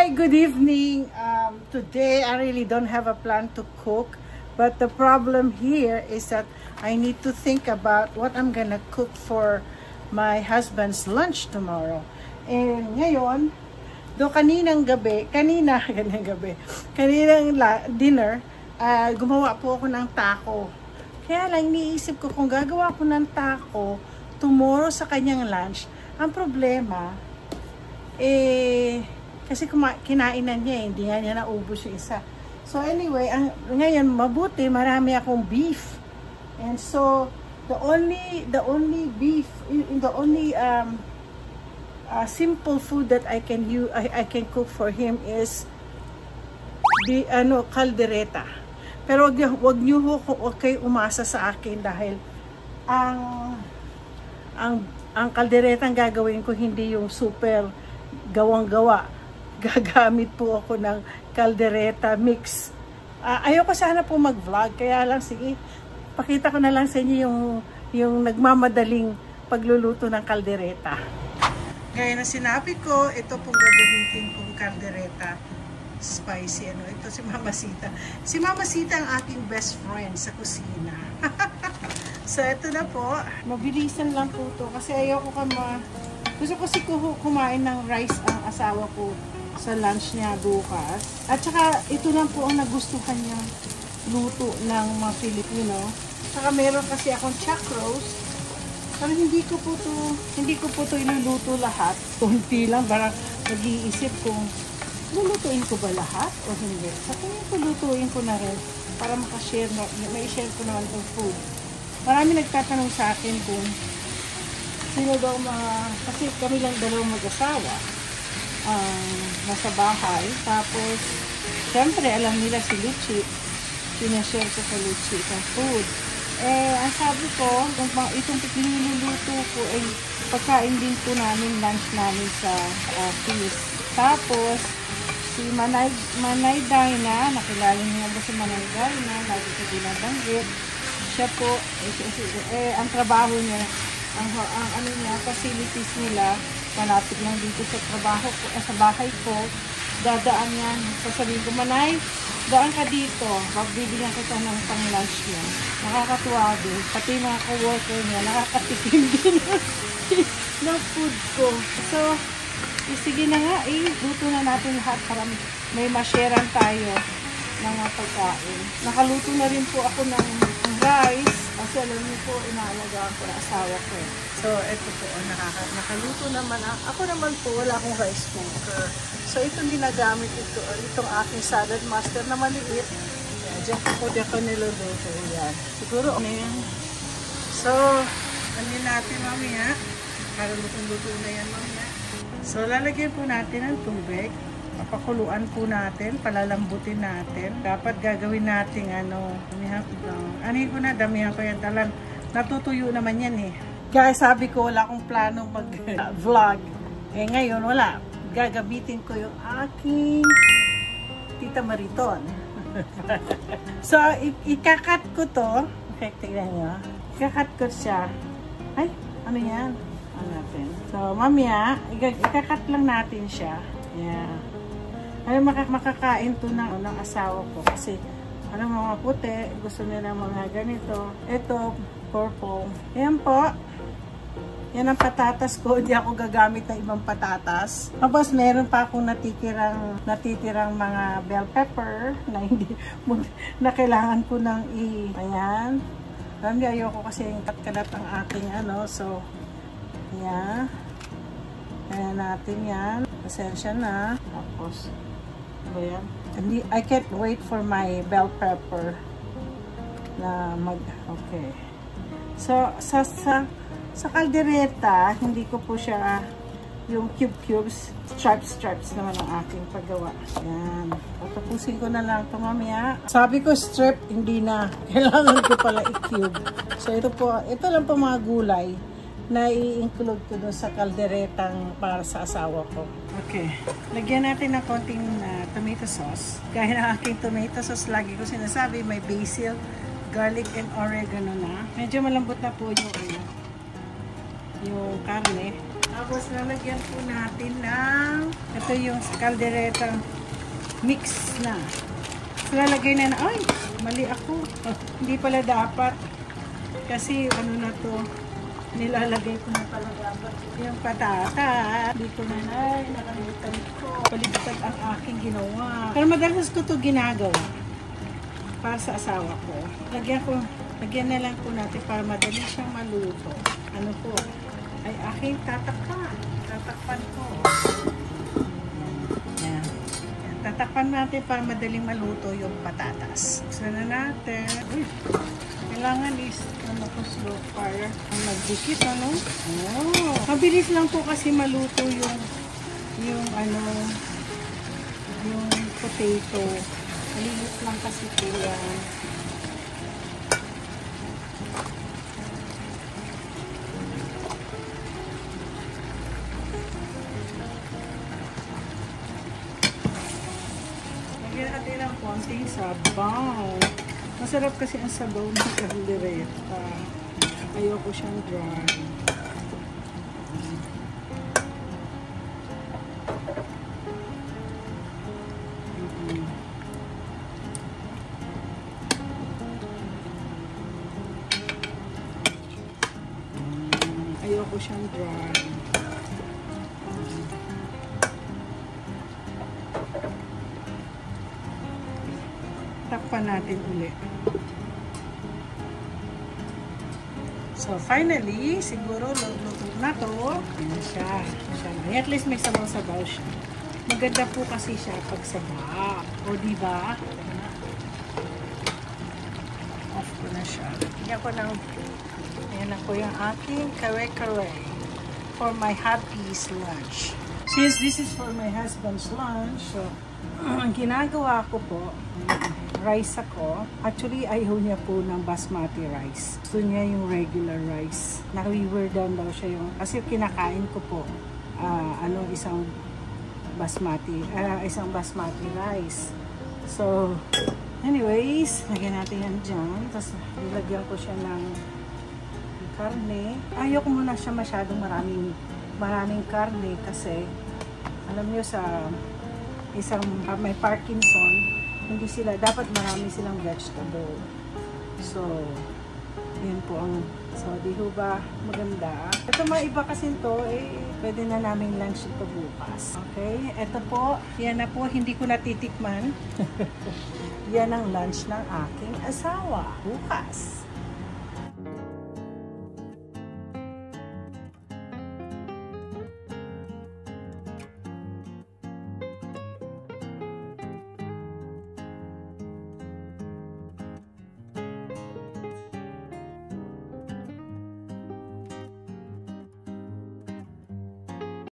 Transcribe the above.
Hi, good evening. Today I really don't have a plan to cook, but the problem here is that I need to think about what I'm gonna cook for my husband's lunch tomorrow. And ngayon, kaninang dinner, gumawa po ako ng taco. Kaya lang iniisip ko kung gagawa ko ng taco tomorrow sa kanyang lunch, ang problema, kasi kinainan niya, hindi nga niya naubos yung isa. So anyway, ngayon mabuti, marami akong beef. And so, the only simple food that I can cook for him is caldereta. Pero wag niyo kayo umasa sa akin dahil ang caldereta ang gagawin ko hindi yung super gawang-gawa. Gagamit po ako ng caldereta mix. Ayoko sana po mag-vlog, kaya lang sige, pakita ko na lang sa inyo yung nagmamadaling pagluluto ng caldereta. Gaya na sinabi ko, ito pong gagamitin kong caldereta spicy. Ito si Mama Sita. Si Mama Sita ang aking best friend sa kusina. So ito na po, mabilisan lang po ito kasi ayoko gusto ko si kumain ng rice ang asawa ko sa lunch niya bukas. At saka ito lang po ang nagustuhan niyang luto ng mga Filipino. Saka meron kasi akong chuck roast. Pero hindi ko po to iluluto lahat. Kunti lang, parang nag-iisip kung lulutuin ko ba lahat o hindi. Sa tingin ko lutuin ko na rin para may-share ko naman itong food. Marami nagtatanong sa akin kung sino daw kasi kami lang dalawang mag-asawa nasa bahay. Tapos, syempre, alam nila si Luchi. Pinashare ko sa Luchi itong food. Ang sabi ko, itong niluluto ko ay pagkain din po namin, lunch namin sa office. Tapos, si Manay Dina, nakilala niyo ba si Manay Dina? Lagi ko dinabanggit. Siya po, ang trabaho niya, ang facilities nila, malapit lang dito sa trabaho ko, sa bahay ko, dadaan yan. Sasabihin ko, Manay, daan ka dito, magbibigyan kita ng pang-lunch niya. Nakakatuwa din. Pati mga co-worker niya, nakakatikim din ng food ko. So, sige na nga, luto na natin lahat para may ma-sharean tayo ng mga pagkain. Nakaluto na rin po ako ng rice. Kasi alam niyo po, inaalagaan ko na asawa ko. So, ito po, nakaluto naman. Ako naman po, wala akong rice cooker. So, itong ginagamit itong aking salad master na maliit. Diyan po niluluto. Yan. Siguro, yan. So, ano natin mamaya? Para lutong-luto na yan mamaya. So, lalagyan po natin ng tubig. Papakuluan po natin, palalambutin natin. Dapat gagawin natin damihan ko yan. Talang natutuyo naman yan eh. Guys, sabi ko wala akong plano mag-vlog. Ngayon wala. Gagamitin ko yung aking Tita Mariton. So, ikakat ko to. Okay, tignan nyo. Ikakat ko siya. Ay, ano yan? Ano natin? So, mamaya, ikakat lang natin siya. Yeah. Ay, makakain to ng asawa ko kasi mga puti, gusto nila mga ganito. Ito, purple. Ayan po. Yan ang patatas ko. Hindi ako gagamit ng ibang patatas. Tapos, meron pa akong natitirang mga bell pepper na kailangan ko ng ayan. Alam niyo, ayoko kasi yung katkalat ang aking So, ayan. Ayan natin yan. Pasensya na. Tapos, ayan. I can't wait for my bell pepper na okay. So, sa caldereta, hindi ko po siya yung cubes, stripes naman ang aking paggawa. Ayan. Tapusin ko na lang ito mamaya. Sabi ko strip, hindi na. Kailangan ko pala i-cube. So, ito lang po mga gulay na i-include ko doon sa kalderetang para sa asawa ko. Okay. Lagyan natin ng konting tomato sauce. Kahit ang aking tomato sauce, lagi ko sinasabi, may basil, garlic, and oregano na. Medyo malambot na po yung yung karne. Tapos lalagyan po natin ng ito yung caldereta mix na. So, lalagay na ay, mali ako. Hindi pala dapat. Kasi ano na to, nilalagay ko na talaga yung patata. Hindi ko na nakalimutan ko. Baliktad ang aking ginawa. Pero madalas ko to ginagawa para sa asawa ko. Lagyan na lang po natin para madali siyang maluto. Ano po, ay aking tatakpan. Tatakpan ko. Yan. Tatakpan natin para madaling maluto yung patatas. Buksan na natin. Uy. Kailangan is, slow fire. Ang nagdikit, ano? Oh. Mabilis lang po kasi maluto yung potato. Malilit lang kasi po yan. Lagyan natin ng konting sabaw. Masarap kasi ang sabaw ng caldereta. Ayoko siyang dry. Ayoko siyang dry. Takpan natin ulit. So, finally, siguro luto na to. Ayan siya. At least may sabaw-sabaw siya. Maganda po kasi siya pag sabaw. O, diba? Off ko na siya. Ayan ako yung aking kare-kare for my hubby's lunch. Since this is for my husband's lunch, so, ang ginagawa ko po, rice ako. Actually, ayaw niya po ng basmati rice. Gusto niya yung regular rice. Na-wear down daw siya yung, kasi kinakain ko po, isang basmati rice. So, anyways, lagyan natin yan dyan. Tapos, nilagyan ko siya ng karne. Ayaw ko muna siya masyadong maraming karne kasi, alam niyo sa isang may Parkinson, hindi sila, dapat marami silang vegetable. So, yun po ang, so, di ho ba maganda? Ito mga iba kasi ito, pwede na namin lunch ito bukas. Okay? Ito po, yan na po, hindi ko natitikman. Yan ang lunch ng aking asawa bukas.